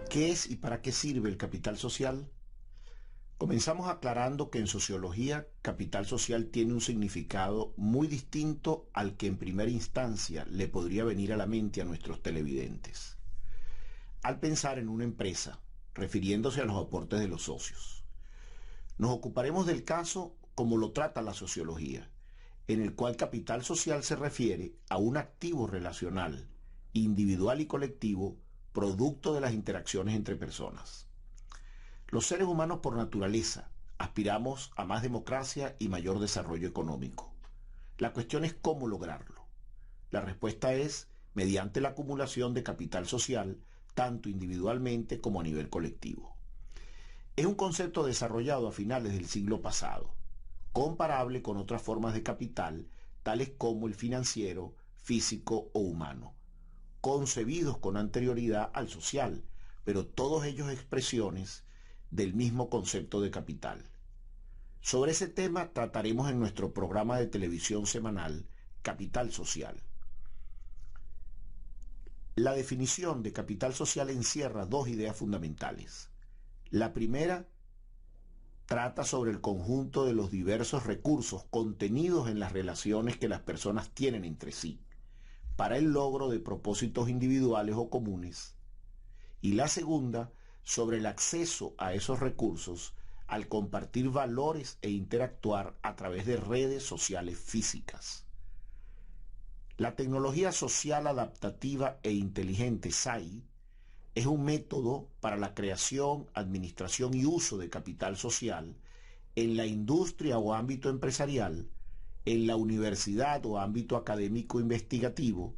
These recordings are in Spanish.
¿Qué es y para qué sirve el capital social? Comenzamos aclarando que en sociología, capital social tiene un significado muy distinto al que en primera instancia le podría venir a la mente a nuestros televidentes. Al pensar en una empresa, refiriéndose a los aportes de los socios, nos ocuparemos del caso como lo trata la sociología, en el cual capital social se refiere a un activo relacional, individual y colectivo, producto de las interacciones entre personas. Los seres humanos por naturaleza aspiramos a más democracia y mayor desarrollo económico. La cuestión es cómo lograrlo. La respuesta es mediante la acumulación de capital social, tanto individualmente como a nivel colectivo. Es un concepto desarrollado a finales del siglo pasado, comparable con otras formas de capital, tales como el financiero, físico o humano, concebidos con anterioridad al social, pero todos ellos expresiones del mismo concepto de capital. Sobre ese tema trataremos en nuestro programa de televisión semanal, Capital Social. La definición de capital social encierra dos ideas fundamentales. La primera trata sobre el conjunto de los diversos recursos contenidos en las relaciones que las personas tienen entre sí, para el logro de propósitos individuales o comunes. Y la segunda, sobre el acceso a esos recursos al compartir valores e interactuar a través de redes sociales físicas. La tecnología social adaptativa e inteligente SAI es un método para la creación, administración y uso de capital social en la industria o ámbito empresarial, en la universidad o ámbito académico investigativo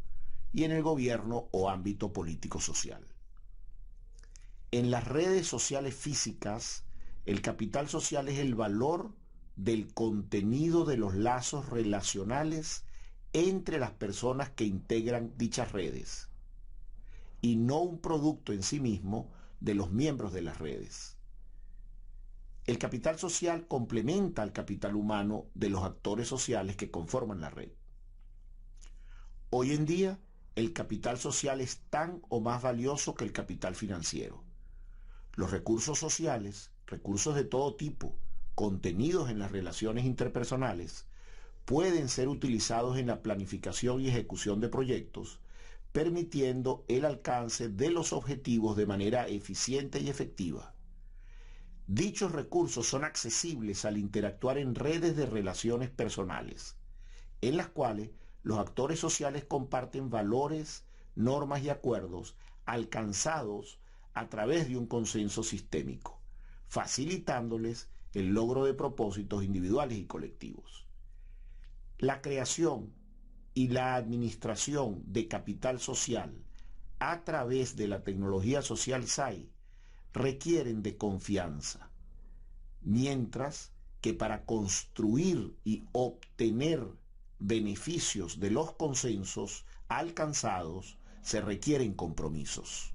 y en el gobierno o ámbito político-social. En las redes sociales físicas, el capital social es el valor del contenido de los lazos relacionales entre las personas que integran dichas redes, y no un producto en sí mismo de los miembros de las redes. El capital social complementa al capital humano de los actores sociales que conforman la red. Hoy en día, el capital social es tan o más valioso que el capital financiero. Los recursos sociales, recursos de todo tipo, contenidos en las relaciones interpersonales, pueden ser utilizados en la planificación y ejecución de proyectos, permitiendo el alcance de los objetivos de manera eficiente y efectiva. Dichos recursos son accesibles al interactuar en redes de relaciones personales, en las cuales los actores sociales comparten valores, normas y acuerdos alcanzados a través de un consenso sistémico, facilitándoles el logro de propósitos individuales y colectivos. La creación y la administración de capital social a través de la tecnología social SAI requieren de confianza, mientras que para construir y obtener beneficios de los consensos alcanzados se requieren compromisos.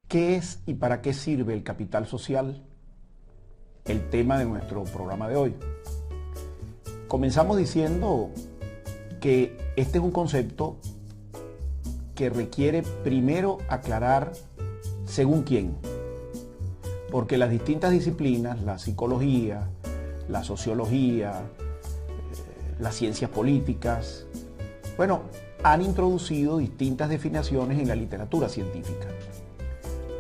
¿Qué es y para qué sirve el capital social? El tema de nuestro programa de hoy. Comenzamos diciendo que este es un concepto que requiere primero aclarar según quién, porque las distintas disciplinas, la psicología, la sociología, las ciencias políticas, han introducido distintas definiciones en la literatura científica.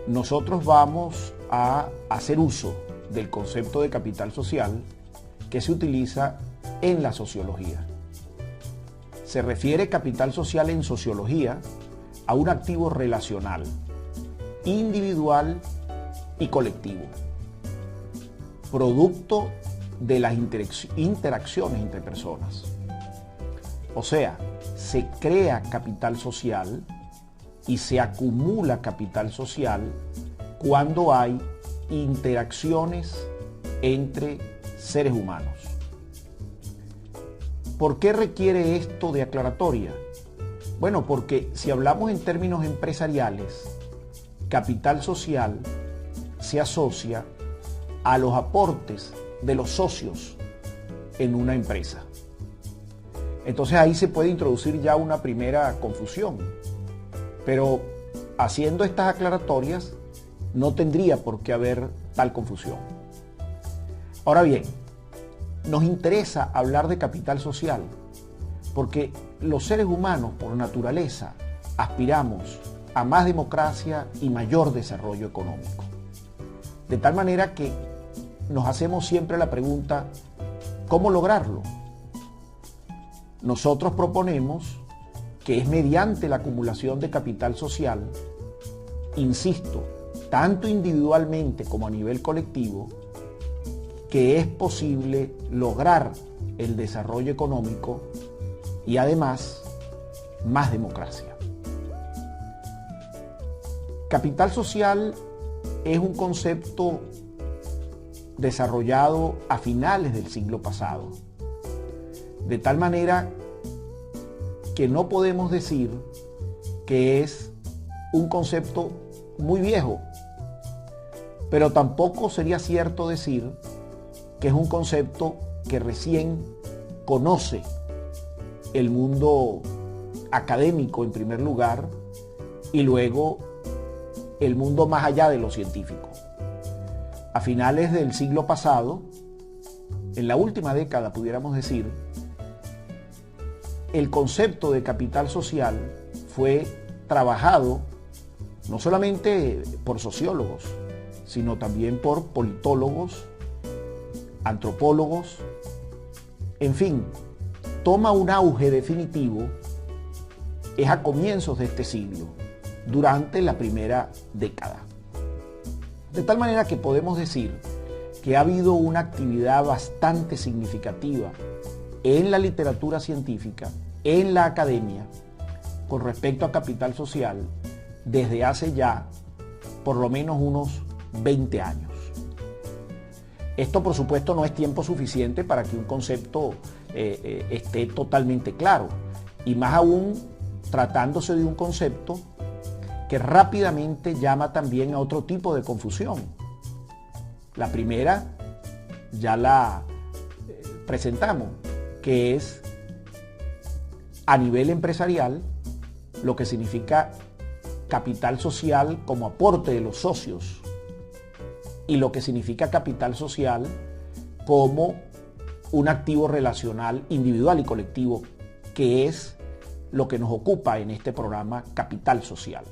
Nosotros vamos a hacer uso del concepto de capital social que se utiliza en la sociología. Se refiere capital social en sociología a un activo relacional, individual y colectivo, producto de las interacciones entre personas. O sea, se crea capital social y se acumula capital social cuando hay interacciones entre seres humanos. ¿Por qué requiere esto de aclaratoria? Bueno, porque si hablamos en términos empresariales, capital social se asocia a los aportes de los socios en una empresa. Entonces ahí se puede introducir ya una primera confusión, pero haciendo estas aclaratorias no tendría por qué haber tal confusión. Ahora bien, nos interesa hablar de capital social porque los seres humanos por naturaleza aspiramos a más democracia y mayor desarrollo económico. De tal manera que nos hacemos siempre la pregunta, ¿cómo lograrlo? Nosotros proponemos que es mediante la acumulación de capital social, insisto, tanto individualmente como a nivel colectivo, que es posible lograr el desarrollo económico y además más democracia. Capital social es un concepto desarrollado a finales del siglo pasado, de tal manera que no podemos decir que es un concepto muy viejo, pero tampoco sería cierto decir que es un concepto que recién conoce el mundo académico en primer lugar y luego el mundo más allá de lo científico. A finales del siglo pasado, en la última década pudiéramos decir, el concepto de capital social fue trabajado no solamente por sociólogos, sino también por politólogos, antropólogos, en fin, toma un auge definitivo es a comienzos de este siglo, durante la primera década. De tal manera que podemos decir que ha habido una actividad bastante significativa en la literatura científica, en la academia, con respecto a capital social, desde hace ya por lo menos unos 20 años. Esto, por supuesto, no es tiempo suficiente para que un concepto esté totalmente claro, y más aún tratándose de un concepto que rápidamente llama también a otro tipo de confusión. La primera ya la presentamos, que es a nivel empresarial lo que significa capital social como aporte de los socios y lo que significa capital social como un activo relacional individual y colectivo, que es lo que nos ocupa en este programa Capital Social.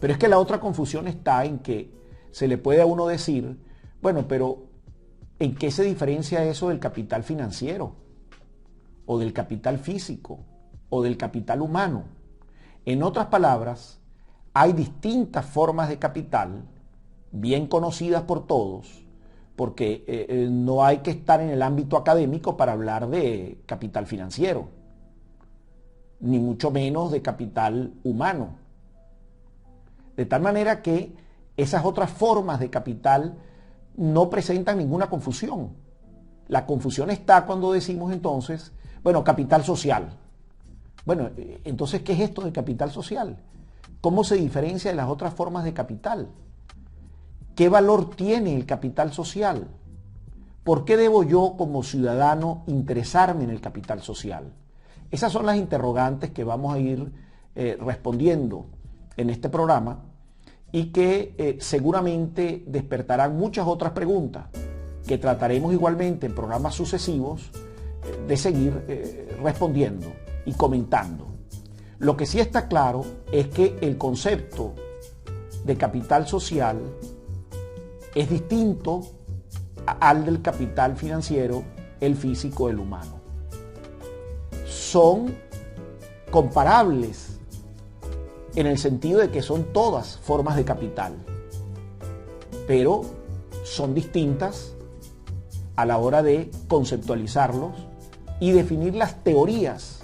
Pero es que la otra confusión está en que se le puede a uno decir, bueno, pero ¿en qué se diferencia eso del capital financiero? ¿O del capital físico? ¿O del capital humano? En otras palabras, hay distintas formas de capital, bien conocidas por todos, porque no hay que estar en el ámbito académico para hablar de capital financiero, ni mucho menos de capital humano. De tal manera que esas otras formas de capital no presentan ninguna confusión. La confusión está cuando decimos entonces, bueno, capital social. Bueno, entonces, ¿qué es esto de capital social? ¿Cómo se diferencia de las otras formas de capital? ¿Qué valor tiene el capital social? ¿Por qué debo yo como ciudadano interesarme en el capital social? Esas son las interrogantes que vamos a ir respondiendo en este programa y que seguramente despertarán muchas otras preguntas que trataremos igualmente en programas sucesivos de seguir respondiendo y comentando. Lo que sí está claro es que el concepto de capital social es distinto al del capital financiero, el físico, el humano. Son comparables en el sentido de que son todas formas de capital, pero son distintas a la hora de conceptualizarlos y definir las teorías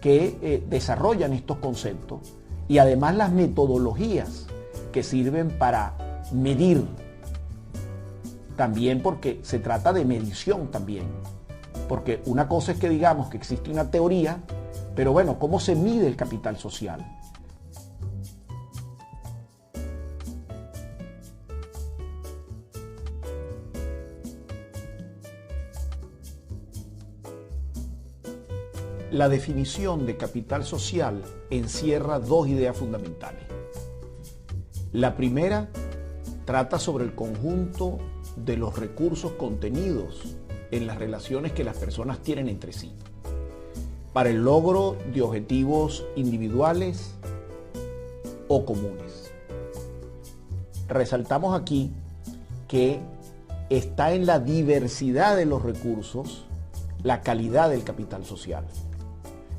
que desarrollan estos conceptos y además las metodologías que sirven para medir, también porque se trata de medición también, porque una cosa es que digamos que existe una teoría, pero bueno, ¿cómo se mide el capital social? La definición de capital social encierra dos ideas fundamentales. La primera trata sobre el conjunto de los recursos contenidos en las relaciones que las personas tienen entre sí, para el logro de objetivos individuales o comunes. Resaltamos aquí que está en la diversidad de los recursos la calidad del capital social.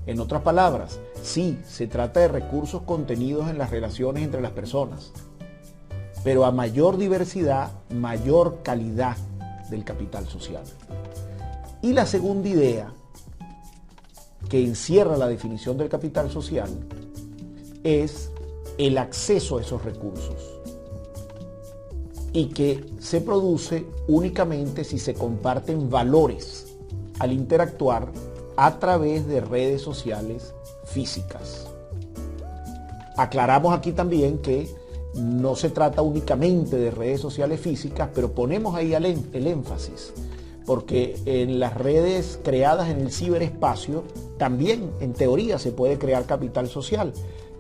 En otras palabras, sí, se trata de recursos contenidos en las relaciones entre las personas, pero a mayor diversidad, mayor calidad del capital social. Y la segunda idea que encierra la definición del capital social es el acceso a esos recursos, y que se produce únicamente si se comparten valores al interactuar a través de redes sociales físicas. Aclaramos aquí también que no se trata únicamente de redes sociales físicas, pero ponemos ahí el énfasis, porque en las redes creadas en el ciberespacio también en teoría se puede crear capital social,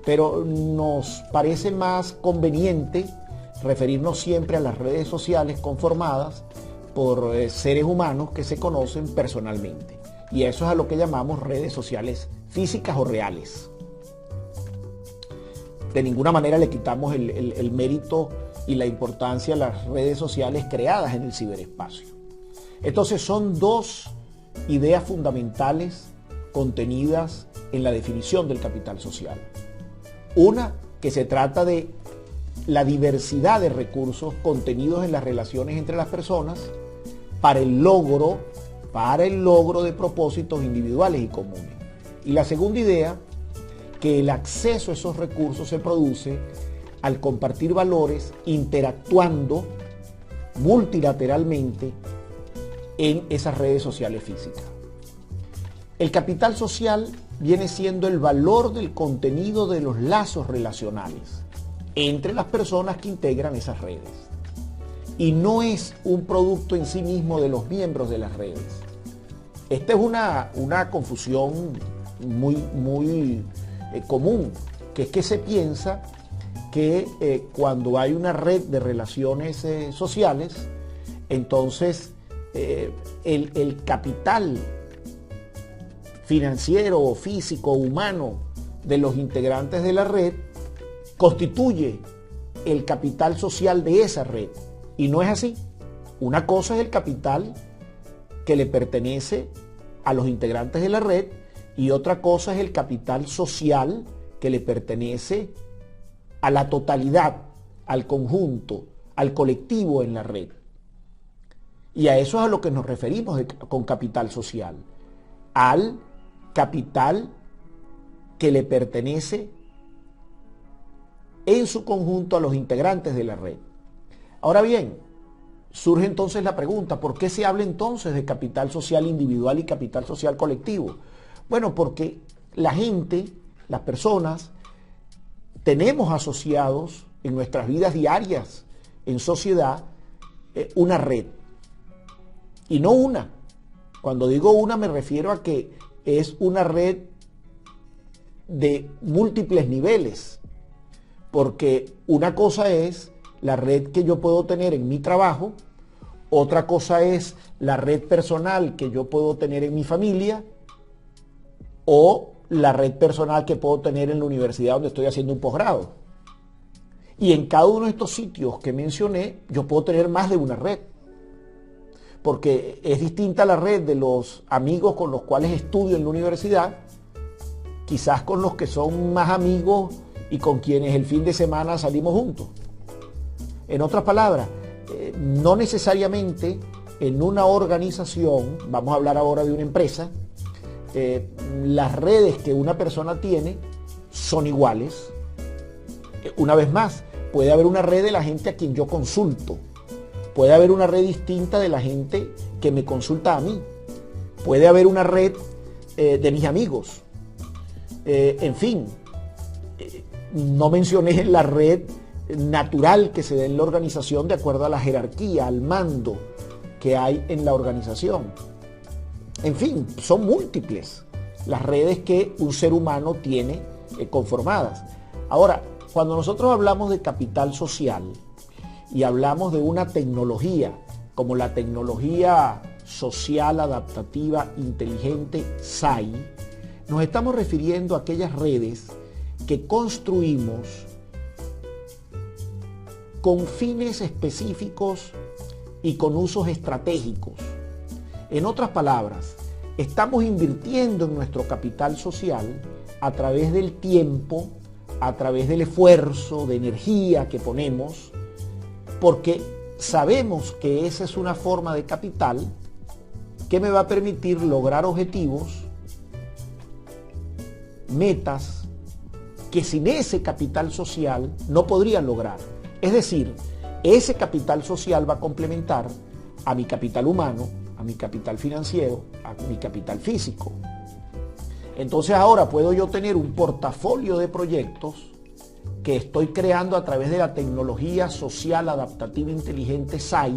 pero nos parece más conveniente referirnos siempre a las redes sociales conformadas por seres humanos que se conocen personalmente. Y eso es a lo que llamamos redes sociales físicas o reales. De ninguna manera le quitamos el mérito y la importancia a las redes sociales creadas en el ciberespacio. Entonces son dos ideas fundamentales contenidas en la definición del capital social. Una, que se trata de la diversidad de recursos contenidos en las relaciones entre las personas para el logro de propósitos individuales y comunes. Y la segunda idea, que el acceso a esos recursos se produce al compartir valores interactuando multilateralmente en esas redes sociales físicas. El capital social viene siendo el valor del contenido de los lazos relacionales entre las personas que integran esas redes. Y no es un producto en sí mismo de los miembros de las redes. Esta es una confusión muy común, que es que se piensa que cuando hay una red de relaciones sociales, entonces el capital financiero, físico, humano de los integrantes de la red constituye el capital social de esa red. Y no es así. Una cosa es el capital que le pertenece a los integrantes de la red y otra cosa es el capital social que le pertenece a la totalidad, al conjunto, al colectivo en la red. Y a eso es a lo que nos referimos con capital social, al capital que le pertenece en su conjunto a los integrantes de la red. Ahora bien, surge entonces la pregunta, ¿por qué se habla entonces de capital social individual y capital social colectivo? Bueno, porque la gente, las personas, tenemos asociados en nuestras vidas diarias, en sociedad, una red. Y no una. Cuando digo una me refiero a que es una red de múltiples niveles, porque una cosa es la red que yo puedo tener en mi trabajo, otra cosa es la red personal que yo puedo tener en mi familia o la red personal que puedo tener en la universidad donde estoy haciendo un posgrado. Y en cada uno de estos sitios que mencioné, yo puedo tener más de una red, porque es distinta la red de los amigos con los cuales estudio en la universidad, quizás con los que son más amigos y con quienes el fin de semana salimos juntos. En otras palabras, no necesariamente en una organización, vamos a hablar ahora de una empresa, las redes que una persona tiene son iguales. Una vez más, puede haber una red de la gente a quien yo consulto, puede haber una red distinta de la gente que me consulta a mí, puede haber una red de mis amigos. En fin, no mencioné la red natural que se da en la organización de acuerdo a la jerarquía, al mando que hay en la organización. En fin, son múltiples las redes que un ser humano tiene conformadas. Ahora, cuando nosotros hablamos de capital social y hablamos de una tecnología como la tecnología social adaptativa inteligente SAI, nos estamos refiriendo a aquellas redes que construimos con fines específicos y con usos estratégicos. En otras palabras, estamos invirtiendo en nuestro capital social a través del tiempo, a través del esfuerzo, de energía que ponemos, porque sabemos que esa es una forma de capital que me va a permitir lograr objetivos, metas, que sin ese capital social no podrían lograr. Es decir, ese capital social va a complementar a mi capital humano, a mi capital financiero, a mi capital físico. Entonces ahora puedo yo tener un portafolio de proyectos que estoy creando a través de la tecnología social adaptativa inteligente SAI,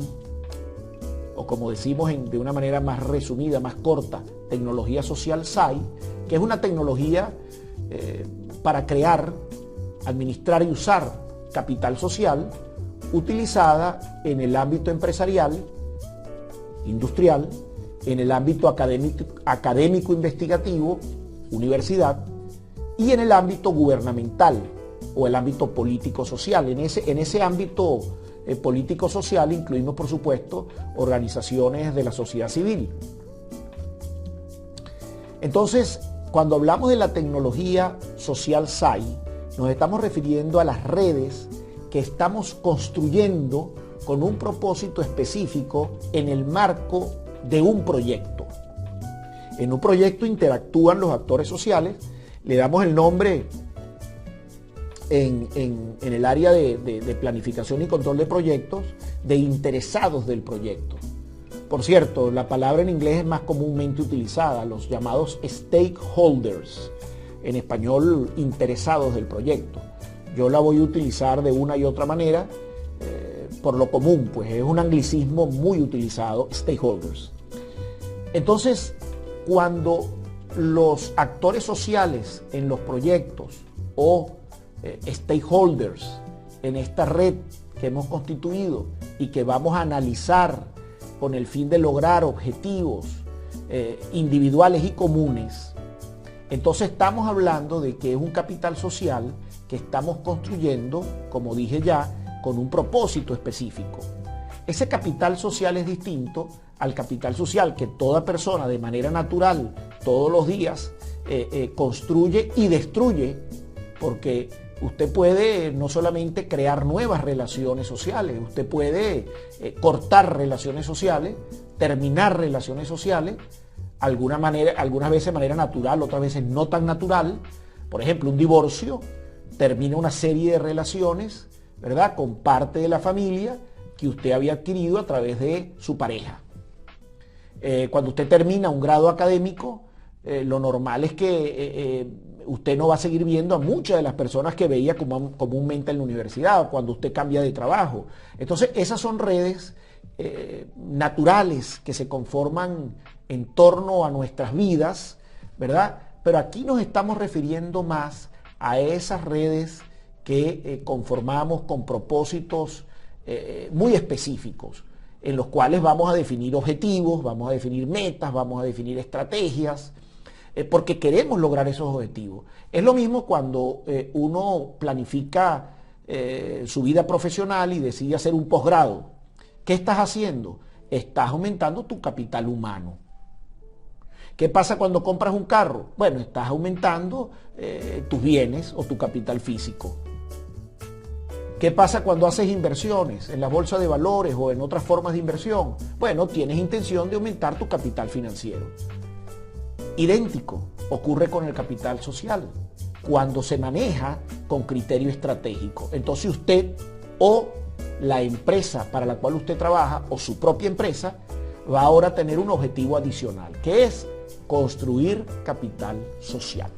o como decimos de una manera más resumida, más corta, tecnología social SAI, que es una tecnología para crear, administrar y usar capital social utilizada en el ámbito empresarial, industrial, en el ámbito académico investigativo, universidad, y en el ámbito gubernamental o el ámbito político-social. En ese ámbito político-social incluimos, por supuesto, organizaciones de la sociedad civil. Entonces, cuando hablamos de la tecnología social SAI, nos estamos refiriendo a las redes que estamos construyendo con un propósito específico en el marco de un proyecto. En un proyecto interactúan los actores sociales, le damos el nombre en el área de planificación y control de proyectos, de interesados del proyecto. Por cierto, la palabra en inglés es más comúnmente utilizada, los llamados stakeholders, en español interesados del proyecto. Yo la voy a utilizar de una y otra manera, por lo común, pues es un anglicismo muy utilizado, stakeholders. Entonces, cuando los actores sociales en los proyectos o stakeholders en esta red que hemos constituido y que vamos a analizar con el fin de lograr objetivos individuales y comunes, entonces estamos hablando de que es un capital social que estamos construyendo, como dije ya, con un propósito específico. Ese capital social es distinto al capital social que toda persona de manera natural todos los días construye y destruye, porque usted puede no solamente crear nuevas relaciones sociales, usted puede cortar relaciones sociales, terminar relaciones sociales, algunas veces de manera natural, otras veces no tan natural. Por ejemplo, un divorcio termina una serie de relaciones, ¿verdad?, con parte de la familia que usted había adquirido a través de su pareja. Cuando usted termina un grado académico, lo normal es que usted no va a seguir viendo a muchas de las personas que veía comúnmente en la universidad, o cuando usted cambia de trabajo. Entonces, esas son redes naturales que se conforman en torno a nuestras vidas, ¿verdad? Pero aquí nos estamos refiriendo más a esas redes que conformamos con propósitos muy específicos, en los cuales vamos a definir objetivos, vamos a definir metas, vamos a definir estrategias, porque queremos lograr esos objetivos. Es lo mismo cuando uno planifica su vida profesional y decide hacer un posgrado. ¿Qué estás haciendo? Estás aumentando tu capital humano. ¿Qué pasa cuando compras un carro? Bueno, estás aumentando tus bienes o tu capital físico. ¿Qué pasa cuando haces inversiones en la bolsa de valores o en otras formas de inversión? Bueno, tienes intención de aumentar tu capital financiero. Idéntico ocurre con el capital social, cuando se maneja con criterio estratégico. Entonces usted o la empresa para la cual usted trabaja o su propia empresa va ahora a tener un objetivo adicional, que es construir capital social.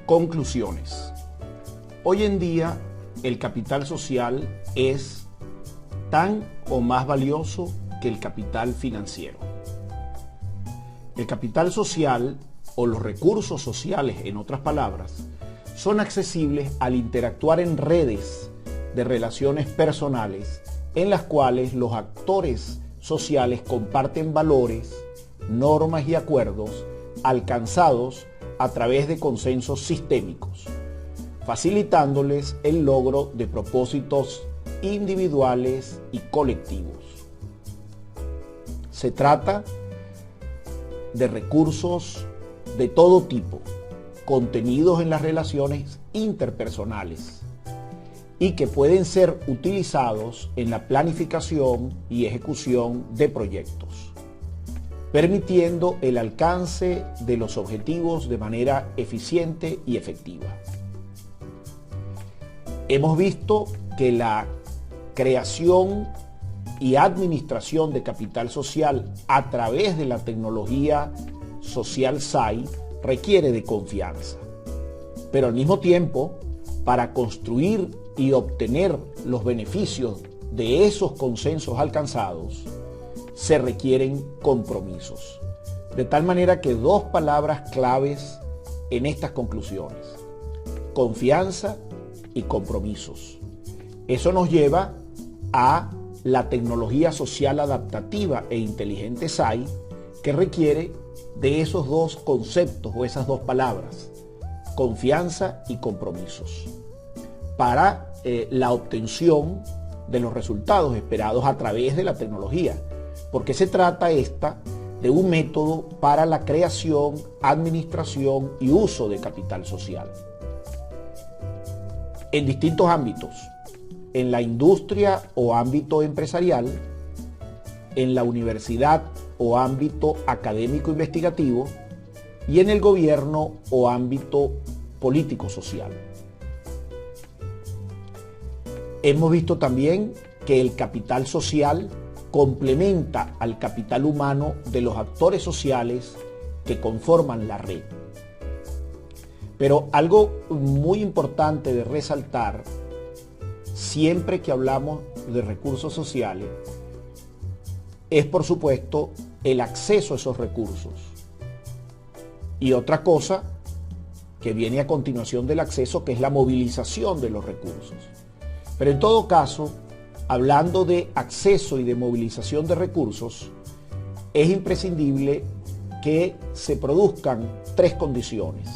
Conclusiones. Hoy en día el capital social es tan o más valioso que el capital financiero. El capital social, o los recursos sociales, en otras palabras, son accesibles al interactuar en redes de relaciones personales en las cuales los actores sociales comparten valores, normas y acuerdos alcanzados a través de consensos sistémicos, facilitándoles el logro de propósitos individuales y colectivos. Se trata de recursos de todo tipo, contenidos en las relaciones interpersonales y que pueden ser utilizados en la planificación y ejecución de proyectos, permitiendo el alcance de los objetivos de manera eficiente y efectiva. Hemos visto que la creación y administración de capital social a través de la tecnología social SAI requiere de confianza, pero al mismo tiempo, para construir y obtener los beneficios de esos consensos alcanzados, se requieren compromisos. De tal manera que dos palabras claves en estas conclusiones: confianza y compromisos. Eso nos lleva a la tecnología social adaptativa e inteligente SAI, que requiere de esos dos conceptos o esas dos palabras, confianza y compromisos, para la obtención de los resultados esperados a través de la tecnología, porque se trata de un método para la creación, administración y uso de capital social. En distintos ámbitos, en la industria o ámbito empresarial, en la universidad o ámbito académico investigativo y en el gobierno o ámbito político-social. Hemos visto también que el capital social complementa al capital humano de los actores sociales que conforman la red. Pero algo muy importante de resaltar siempre que hablamos de recursos sociales es, por supuesto, el acceso a esos recursos. Y otra cosa que viene a continuación del acceso, que es la movilización de los recursos. Pero en todo caso, hablando de acceso y de movilización de recursos, es imprescindible que se produzcan tres condiciones: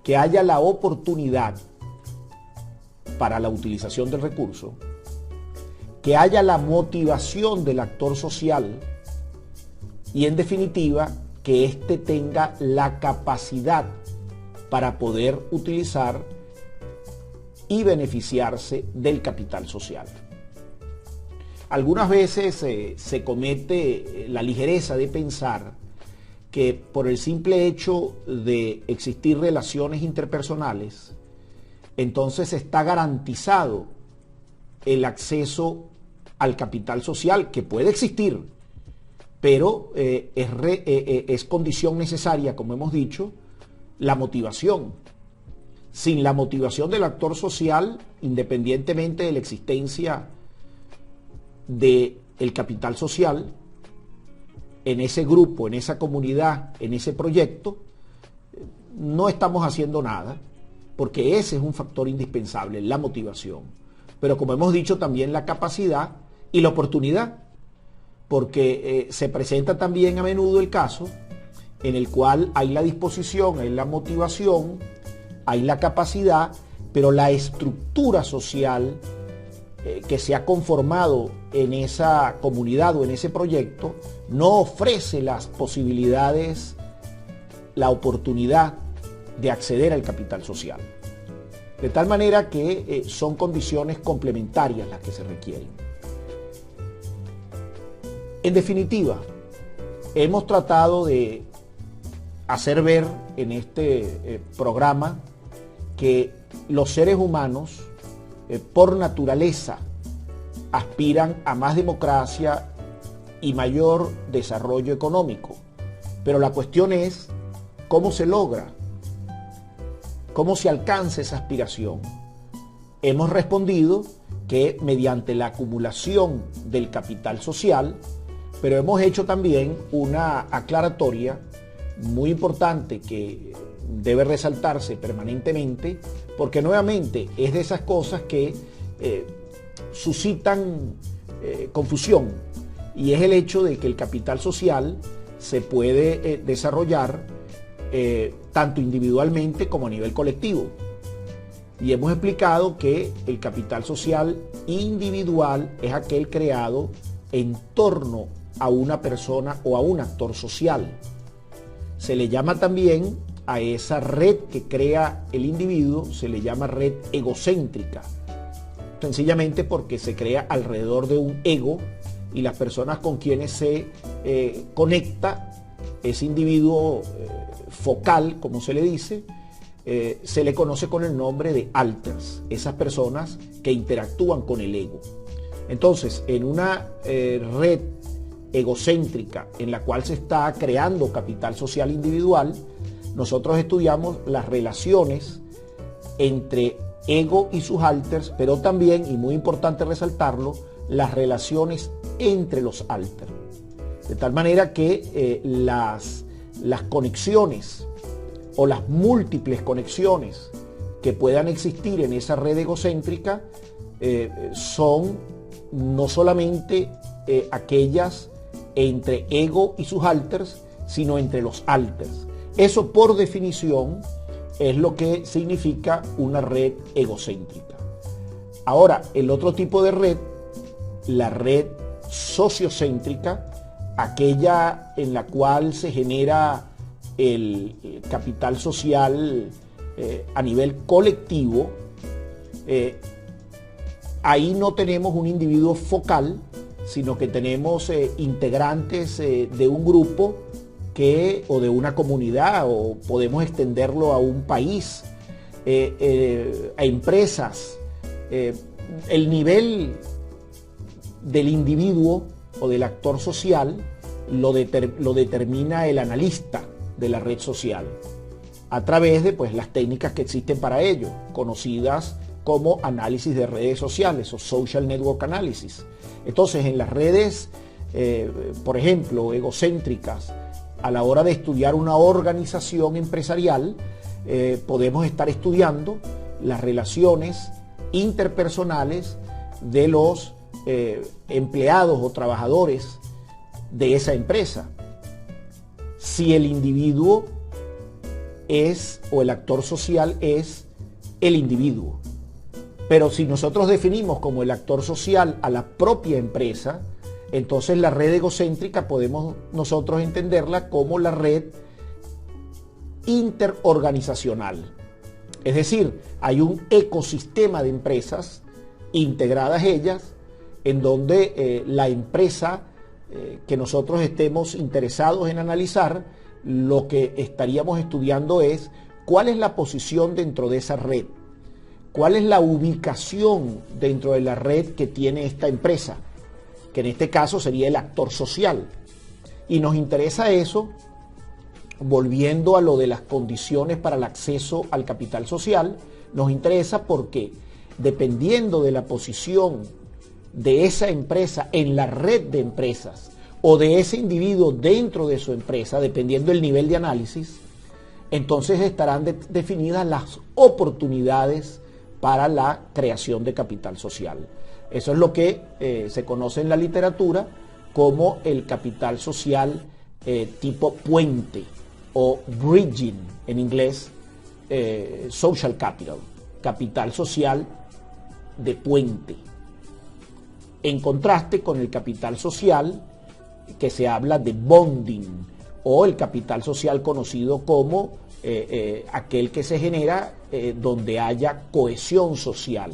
que haya la oportunidad para la utilización del recurso, que haya la motivación del actor social y, en definitiva, que éste tenga la capacidad para poder utilizar y beneficiarse del capital social. Algunas veces se comete la ligereza de pensar que por el simple hecho de existir relaciones interpersonales, entonces está garantizado el acceso al capital social, que puede existir, pero es condición necesaria, como hemos dicho, la motivación. Sin la motivación del actor social, independientemente de la existencia del capital social, en ese grupo, en esa comunidad, en ese proyecto, no estamos haciendo nada, porque ese es un factor indispensable, la motivación. Pero como hemos dicho, también la capacidad y la oportunidad, porque se presenta también a menudo el caso en el cual hay la disposición, hay la motivación, hay la capacidad, pero la estructura social que se ha conformado en esa comunidad o en ese proyecto no ofrece las posibilidades, la oportunidad de acceder al capital social. De tal manera que son condiciones complementarias las que se requieren. En definitiva, hemos tratado de hacer ver en este programa que los seres humanos, por naturaleza, aspiran a más democracia y mayor desarrollo económico. Pero la cuestión es cómo se logra, cómo se alcanza esa aspiración. hemos respondido que mediante la acumulación del capital social, pero hemos hecho también una aclaratoria muy importante que debe resaltarse permanentemente, porque nuevamente es de esas cosas que suscitan confusión, y es el hecho de que el capital social se puede desarrollar tanto individualmente como a nivel colectivo. Y hemos explicado que el capital social individual es aquel creado en torno a una persona o a un actor social. Se le llama también a esa red que crea el individuo, se le llama red egocéntrica, sencillamente porque se crea alrededor de un ego, y las personas con quienes se conecta ese individuo focal, como se le dice, se le conoce con el nombre de alters, esas personas que interactúan con el ego. Entonces, en una red egocéntrica en la cual se está creando capital social individual, nosotros estudiamos las relaciones entre ego y sus alters, pero también, y muy importante resaltarlo, las relaciones entre los alters. De tal manera que las conexiones o las múltiples conexiones que puedan existir en esa red egocéntrica son no solamente aquellas entre ego y sus alters, sino entre los alters. Eso, por definición, es lo que significa una red egocéntrica. Ahora, el otro tipo de red, la red sociocéntrica, aquella en la cual se genera el capital social a nivel colectivo, ahí no tenemos un individuo focal, sino que tenemos integrantes de un grupo o de una comunidad, o podemos extenderlo a un país, a empresas. El nivel del individuo o del actor social lo determina el analista de la red social a través de las técnicas que existen para ello, conocidas como análisis de redes sociales o social network analysis. Entonces, en las redes, por ejemplo, egocéntricas, a la hora de estudiar una organización empresarial, podemos estar estudiando las relaciones interpersonales de los empleados o trabajadores de esa empresa. Si el individuo es, o el actor social es, el individuo. Pero si nosotros definimos como el actor social a la propia empresa, entonces la red egocéntrica podemos nosotros entenderla como la red interorganizacional. Es decir, hay un ecosistema de empresas integradas ellas, en donde la empresa que nosotros estemos interesados en analizar, lo que estaríamos estudiando es cuál es la posición dentro de esa red, cuál es la ubicación dentro de la red que tiene esta empresa, que en este caso sería el actor social. Y nos interesa eso, volviendo a lo de las condiciones para el acceso al capital social, nos interesa porque dependiendo de la posición de esa empresa en la red de empresas o de ese individuo dentro de su empresa, dependiendo del nivel de análisis, entonces estarán definidas las oportunidades para la creación de capital social. Eso es lo que se conoce en la literatura como el capital social tipo puente o bridging en inglés, social capital, capital social de puente. En contraste con el capital social que se habla de bonding o el capital social conocido como aquel que se genera donde haya cohesión social,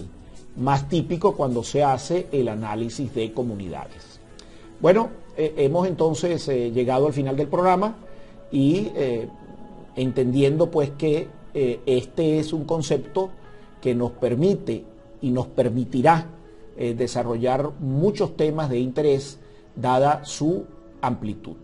más típico cuando se hace el análisis de comunidades. Bueno, hemos entonces llegado al final del programa y entendiendo pues que este es un concepto que nos permite y nos permitirá desarrollar muchos temas de interés dada su amplitud.